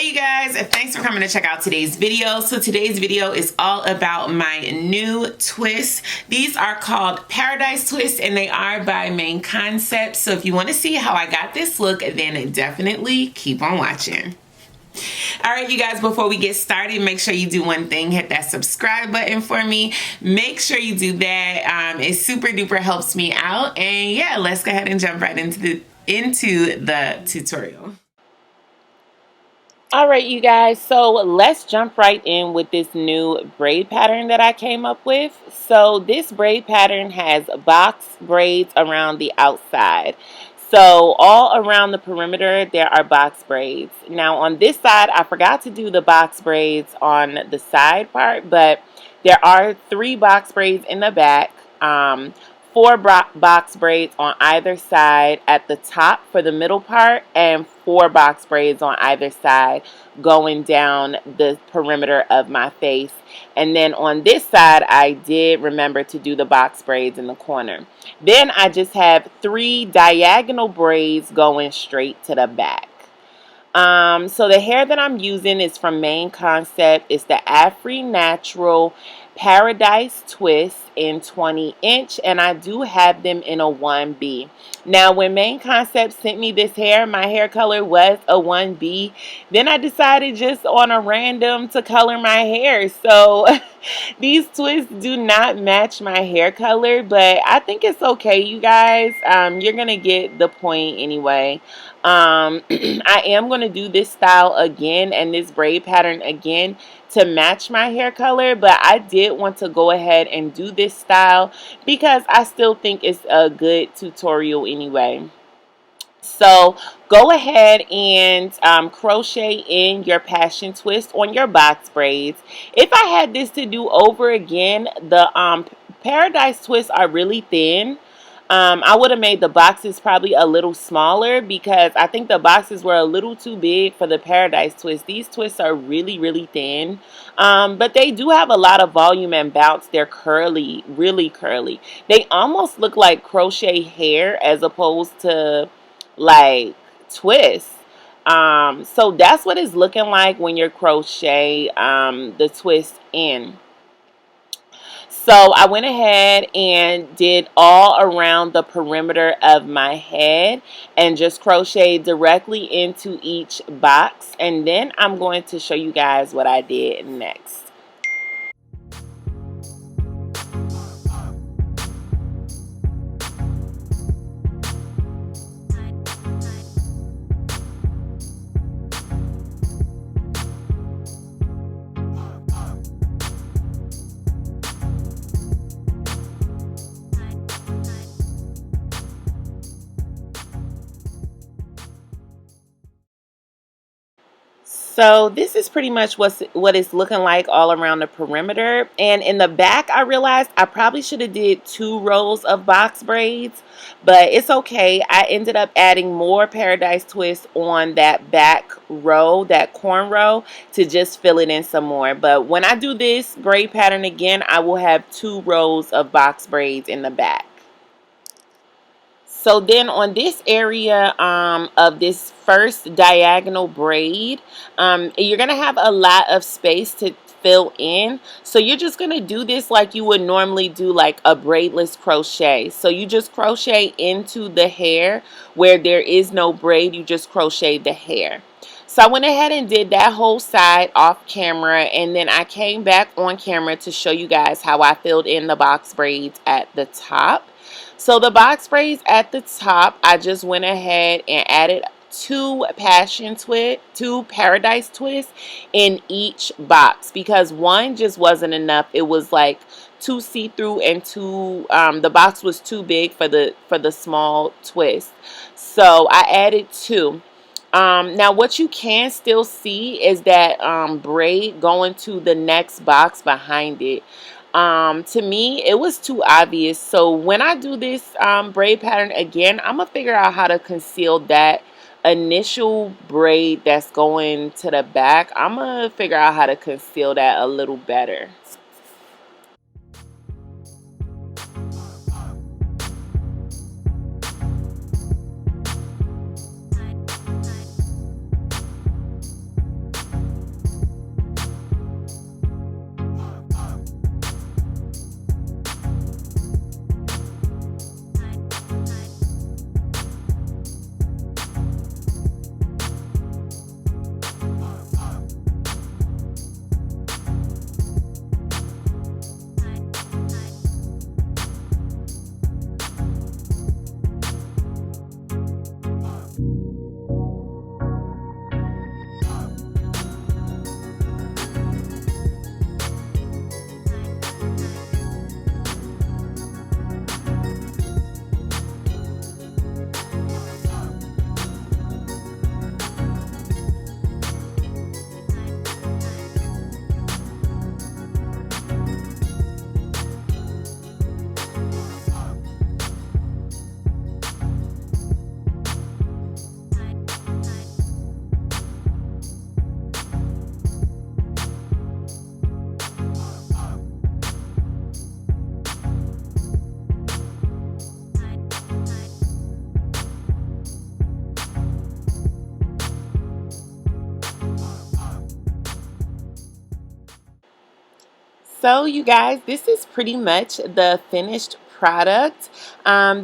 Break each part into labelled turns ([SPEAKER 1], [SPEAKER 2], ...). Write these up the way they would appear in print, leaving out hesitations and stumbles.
[SPEAKER 1] you guys, thanks for coming to check out today's video. So today's video is all about my new twists. These are called Paradise Twists and they are by Main Concept. So if you want to see how I got this look, then definitely keep on watching. All right, you guys, before we get started, make sure you do one thing, hit that subscribe button for me. Make sure you do that. It super duper helps me out. And yeah, let's go ahead and jump right into the tutorial. All right, you guys, so let's jump right in with this new braid pattern that I came up with. So this braid pattern has box braids around the outside. So all around the perimeter, there are box braids. Now on this side, I forgot to do the box braids on the side part, but there are 3 box braids in the back, 4 box braids on either side at the top for the middle part, and 4 box braids on either side going down the perimeter of my face. And then on this side, I did remember to do the box braids in the corner. Then I just have 3 diagonal braids going straight to the back. So the hair that I'm using is from Main Concept. It's the AfriNaptural Paradise Twist in 20" and I do have them in a 1B. Now when Main Concept sent me this hair, my hair color was a 1B. Then I decided just on a random to color my hair. So these twists do not match my hair color, but I think it's okay, you guys. You're gonna get the point anyway. I am going to do this style again and this braid pattern again to match my hair color, but I did want to go ahead and do this style because I still think it's a good tutorial anyway. So go ahead and crochet in your passion twist on your box braids. If I had this to do over again, the Paradise twists are really thin. I would have made the boxes probably a little smaller because I think the boxes were a little too big for the Paradise twist. These twists are really, really thin, but they do have a lot of volume and bounce. They're curly, really curly. They almost look like crochet hair as opposed to like twists. So that's what it's looking like when you're crochet the twist in. So I went ahead and did all around the perimeter of my head and just crocheted directly into each box. And then I'm going to show you guys what I did next. So this is pretty much what it's looking like all around the perimeter. And in the back, I realized I probably should have did 2 rows of box braids, but it's okay. I ended up adding more Paradise twists on that back row, that corn row, to just fill it in some more. But when I do this braid pattern again, I will have 2 rows of box braids in the back. So then on this area of this first diagonal braid, you're going to have a lot of space to fill in. So you're just going to do this like you would normally do like a braidless crochet. So you just crochet into the hair where there is no braid. You just crochet the hair. So I went ahead and did that whole side off camera, and then I came back on camera to show you guys how I filled in the box braids at the top. So the box braids at the top, I just went ahead and added 2 Paradise twists in each box because one just wasn't enough. It was like too see-through and too the box was too big for the small twist. So I added 2. Now what you can still see is that braid going to the next box behind it. To me, it was too obvious. So when I do this braid pattern again, I'm gonna figure out how to conceal that initial braid that's going to the back. I'm gonna figure out how to conceal that a little better. So you guys, this is pretty much the finished product.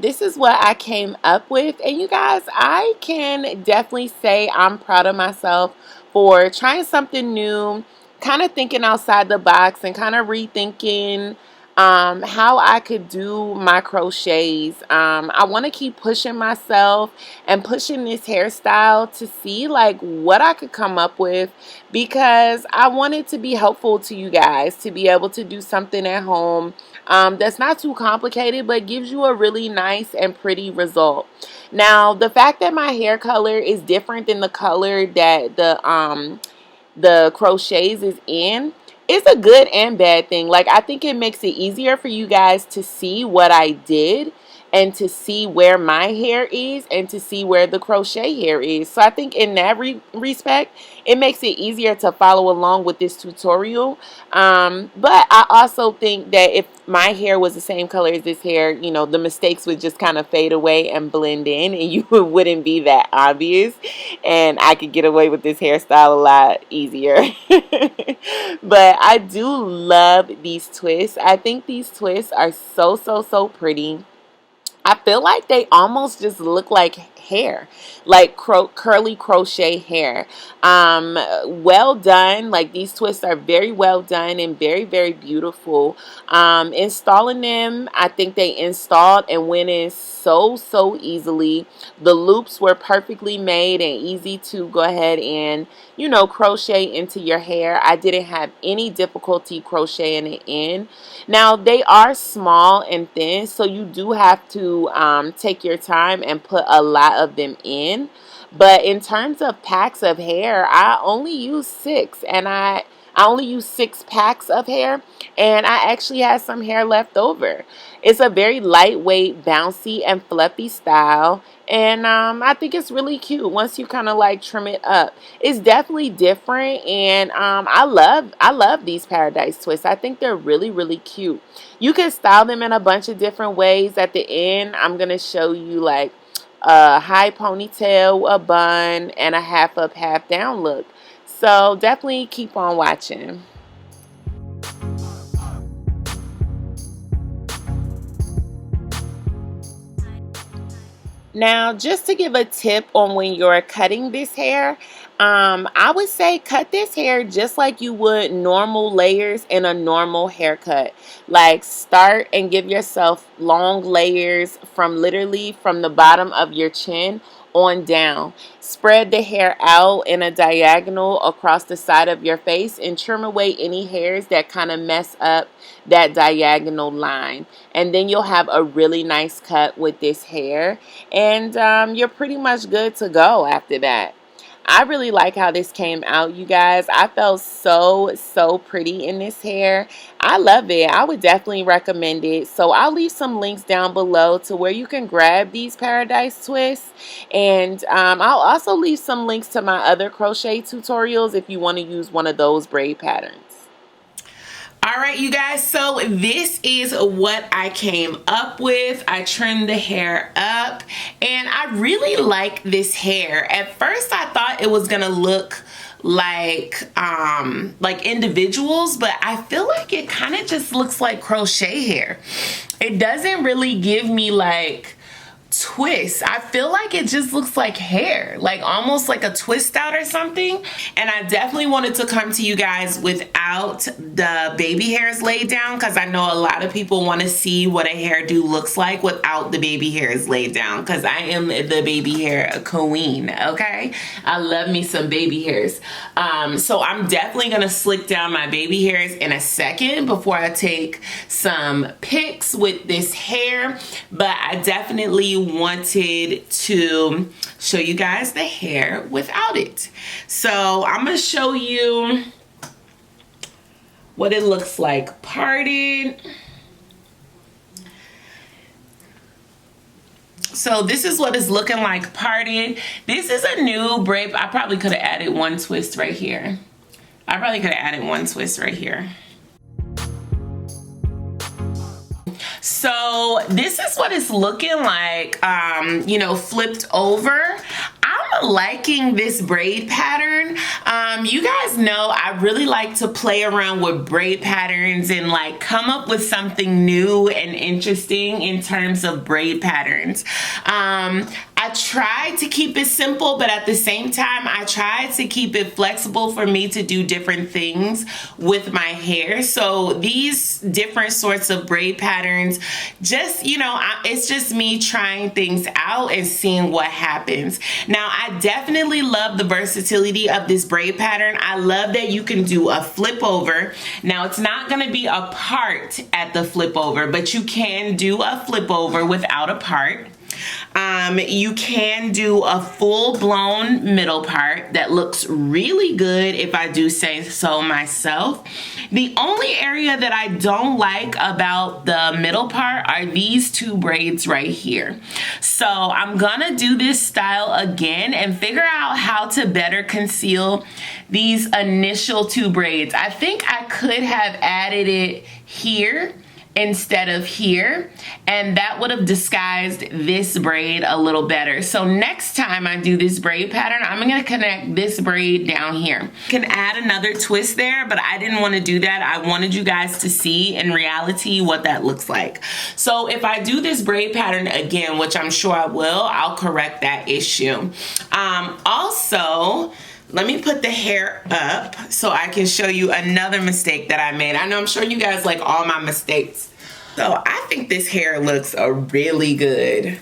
[SPEAKER 1] This is what I came up with, and you guys, I can definitely say I'm proud of myself for trying something new, kind of thinking outside the box and kind of rethinking how I could do my crochets. I want to keep pushing myself and pushing this hairstyle to see like what I could come up with, because I want it to be helpful to you guys to be able to do something at home that's not too complicated but gives you a really nice and pretty result. Now, the fact that my hair color is different than the color that the crochets is in, it's a good and bad thing. Like, I think it makes it easier for you guys to see what I did and to see where my hair is and to see where the crochet hair is. So I think in that respect, it makes it easier to follow along with this tutorial. But I also think that if my hair was the same color as this hair, you know, the mistakes would just kind of fade away and blend in, and you wouldn't be that obvious, and I could get away with this hairstyle a lot easier. But I do love these twists. I think these twists are so pretty. I feel like they almost just look like hair, like curly crochet hair. Well done. Like, these twists are very well done and very beautiful. Installing them, I think they installed and went in so easily. The loops were perfectly made and easy to go ahead and, you know, crochet into your hair. I didn't have any difficulty crocheting it in. Now, they are small and thin, so you do have to take your time and put a lot of them in. But in terms of packs of hair, I only use 6, and I only use 6 packs of hair, and I actually had some hair left over. It's a very lightweight, bouncy, and fluffy style, and I think it's really cute once you kind of like trim it up. It's definitely different, and I love these paradise twists. I think they're really cute. You can style them in a bunch of different ways. At the end, I'm gonna show you like a high ponytail, a bun, and a half up, half down look. So definitely keep on watching. Now, just to give a tip on when you're cutting this hair, I would say cut this hair just like you would normal layers in a normal haircut. Like, start and give yourself long layers from literally from the bottom of your chin on down. Spread the hair out in a diagonal across the side of your face and trim away any hairs that kind of mess up that diagonal line. And then you'll have a really nice cut with this hair, and you're pretty much good to go after that. I really like how this came out, you guys. I felt so pretty in this hair. I love it. I would definitely recommend it. So I'll leave some links down below to where you can grab these paradise twists. And I'll also leave some links to my other crochet tutorials if you want to use one of those braid patterns. Alright, you guys, so this is what I came up with. I trimmed the hair up, and I really like this hair. At first, I thought it was gonna look like individuals, but I feel like it kind of just looks like crochet hair. It doesn't really give me like twist. I feel like it just looks like hair, like almost like a twist out or something. And I definitely wanted to come to you guys without the baby hairs laid down, because I know a lot of people want to see what a hairdo looks like without the baby hairs laid down, because I am the baby hair queen. Okay, I love me some baby hairs. So I'm definitely gonna slick down my baby hairs in a second before I take some pics with this hair, but I definitely wanted to show you guys the hair without it. So I'm gonna show you what it looks like parted. So this is what it's looking like parted. This is a new braid. I probably could have added one twist right here. I probably could have added one twist right here. So this is what it's looking like, you know, flipped over. I'm liking this braid pattern. You guys know I really like to play around with braid patterns and like come up with something new and interesting in terms of braid patterns. I try to keep it simple, but at the same time, I try to keep it flexible for me to do different things with my hair. So these different sorts of braid patterns, just, you know, it's just me trying things out and seeing what happens. Now, I definitely love the versatility of this braid pattern. I love that you can do a flip over. Now, it's not going to be a part at the flip over, but you can do a flip over without a part. You can do a full-blown middle part that looks really good, if I do say so myself. The only area that I don't like about the middle part are these two braids right here. So I'm gonna do this style again and figure out how to better conceal these initial two braids. I think I could have added it here instead of here, and that would have disguised this braid a little better. So next time I do this braid pattern, I'm gonna connect this braid down here. You can add another twist there, but I didn't want to do that. I wanted you guys to see in reality what that looks like. So if I do this braid pattern again, which I'm sure I will, I'll correct that issue. Also, let me put the hair up so I can show you another mistake that I made. I know I'm sure you guys like all my mistakes. So I think this hair looks really good.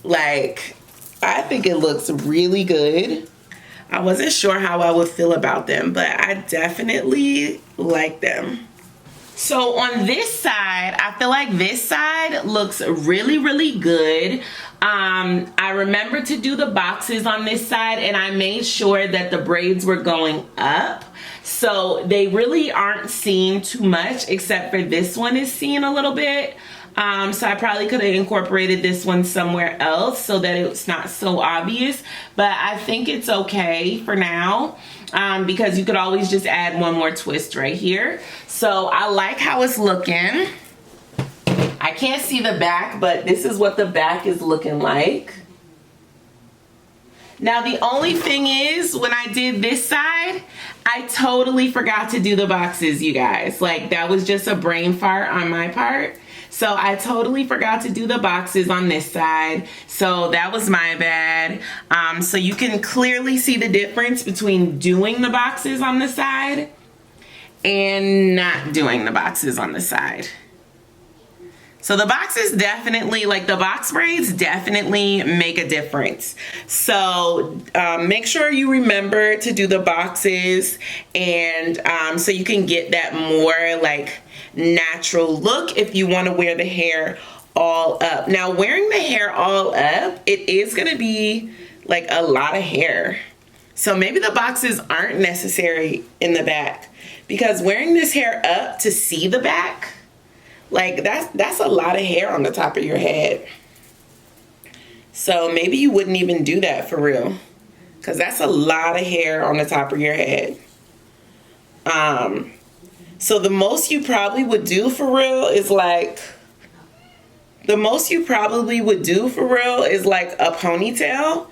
[SPEAKER 1] Like, I think it looks really good. I wasn't sure how I would feel about them, but I definitely like them. So on this side, I feel like this side looks really, really good. I remember to do the boxes on this side, and I made sure that the braids were going up. So they really aren't seen too much, except for this one is seen a little bit. So I probably could have incorporated this one somewhere else so that it's not so obvious, but I think it's okay for now, because you could always just add one more twist right here. So I like how it's looking. I can't see the back, but this is what the back is looking like. Now the only thing is, when I did this side, I totally forgot to do the boxes, you guys. Like, that was just a brain fart on my part. So I totally forgot to do the boxes on this side. So that was my bad. So you can clearly see the difference between doing the boxes on the side and not doing the boxes on the side. So the boxes definitely, like the box braids definitely make a difference. So make sure you remember to do the boxes, and so you can get that more like natural look if you want to wear the hair all up. Now, wearing the hair all up, it is going to be like a lot of hair. So maybe the boxes aren't necessary in the back, because wearing this hair up to see the back, like that's a lot of hair on the top of your head. So maybe you wouldn't even do that for real, because that's a lot of hair on the top of your head. So the most you probably would do for real is like, a ponytail.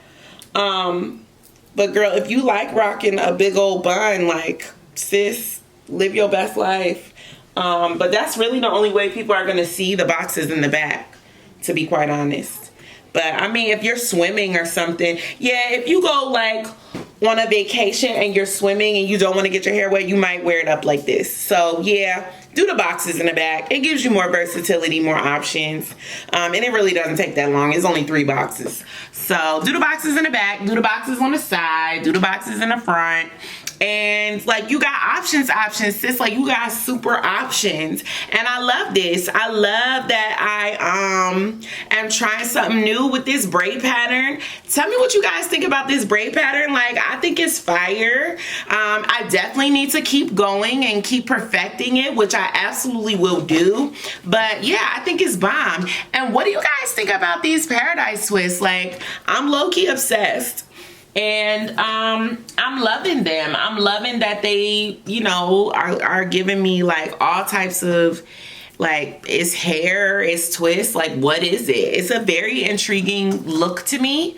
[SPEAKER 1] But girl, if you like rocking a big old bun, like, sis, live your best life. But that's really the only way people are gonna see the boxes in the back, to be quite honest. But I mean, if you're swimming or something, yeah, if you go like on a vacation and you're swimming and you don't want to get your hair wet, you might wear it up like this. So yeah, do the boxes in the back. It gives you more versatility, more options. And it really doesn't take that long. It's only 3 boxes. So do the boxes in the back, do the boxes on the side, do the boxes in the front. And like, you got options, sis. Like, you got super options, and I love this. I love that I am trying something new with this braid pattern. Tell me what you guys think about this braid pattern. Like, I think it's fire. I definitely need to keep going and keep perfecting it, which I absolutely will do. But yeah, I think it's bomb. And what do you guys think about these paradise twists? Like, I'm low-key obsessed. And I'm loving them. I'm loving that they, you know, are giving me like all types of, like, it's hair, it's twists, like, what is it? It's a very intriguing look to me.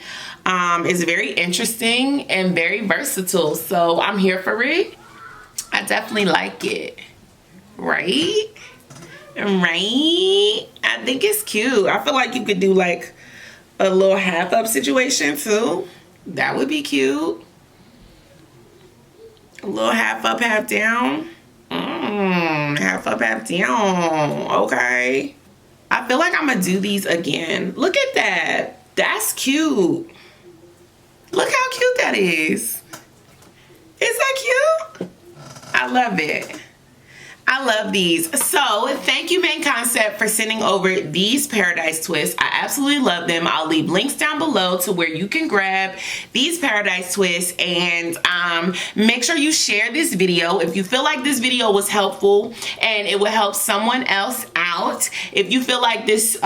[SPEAKER 1] It's very interesting and very versatile, so I'm here for it. I definitely like it. Right? Right? I think it's cute. I feel like you could do like a little half up situation too. That would be cute. A little half up, half down. Half up, half down. Okay. I feel like I'm gonna do these again. Look at that. That's cute. Look how cute that is. Is that cute? I love it. I love these. So thank you, Main Concept, for sending over these Paradise Twists. I absolutely love them. I'll leave links down below to where you can grab these Paradise Twists, and make sure you share this video if you feel like this video was helpful and it will help someone else out. If you feel like this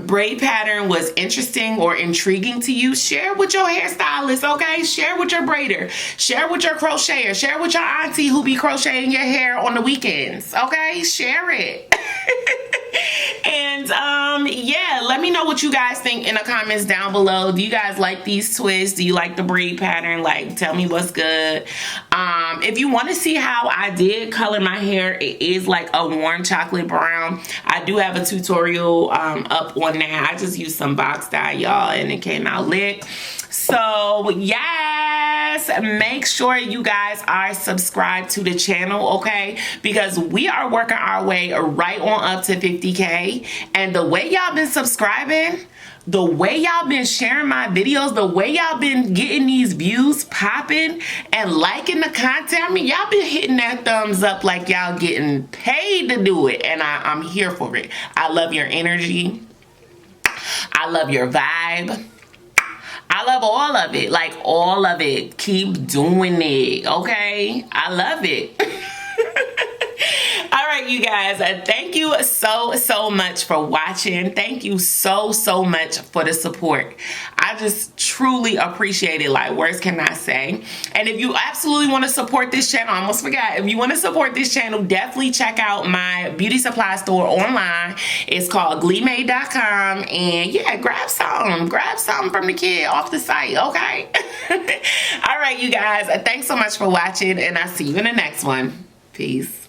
[SPEAKER 1] braid pattern was interesting or intriguing to you, share with your hairstylist, okay? Share with your braider. Share with your crocheter. Share with your auntie who be crocheting your hair on the weekends. Okay, share it. And yeah, let me know what you guys think in the comments down below. Do you guys like these twists? Do you like the braid pattern? Like, tell me what's good. If you want to see how I did color my hair, it is like a warm chocolate brown. I do have a tutorial up on that. I just used some box dye, y'all, and it came out lit. So yes, make sure you guys are subscribed to the channel, okay? Because we are working our way right on up to 50K. And the way y'all been subscribing, the way y'all been sharing my videos, the way y'all been getting these views popping and liking the content, I mean, y'all been hitting that thumbs up like y'all getting paid to do it. And I'm here for it. I love your energy. I love your vibe. I love all of it, like all of it. Keep doing it, okay? I love it. All right, you guys, thank you so much for watching. Thank you so much for the support. I just truly appreciate it. Like, words cannot say. And if you absolutely want to support this channel, I almost forgot. If you want to support this channel, definitely check out my beauty supply store online. It's called GLEEmade.com. And yeah, grab something from the kid off the site, okay? All right, you guys, thanks so much for watching, and I'll see you in the next one. Peace.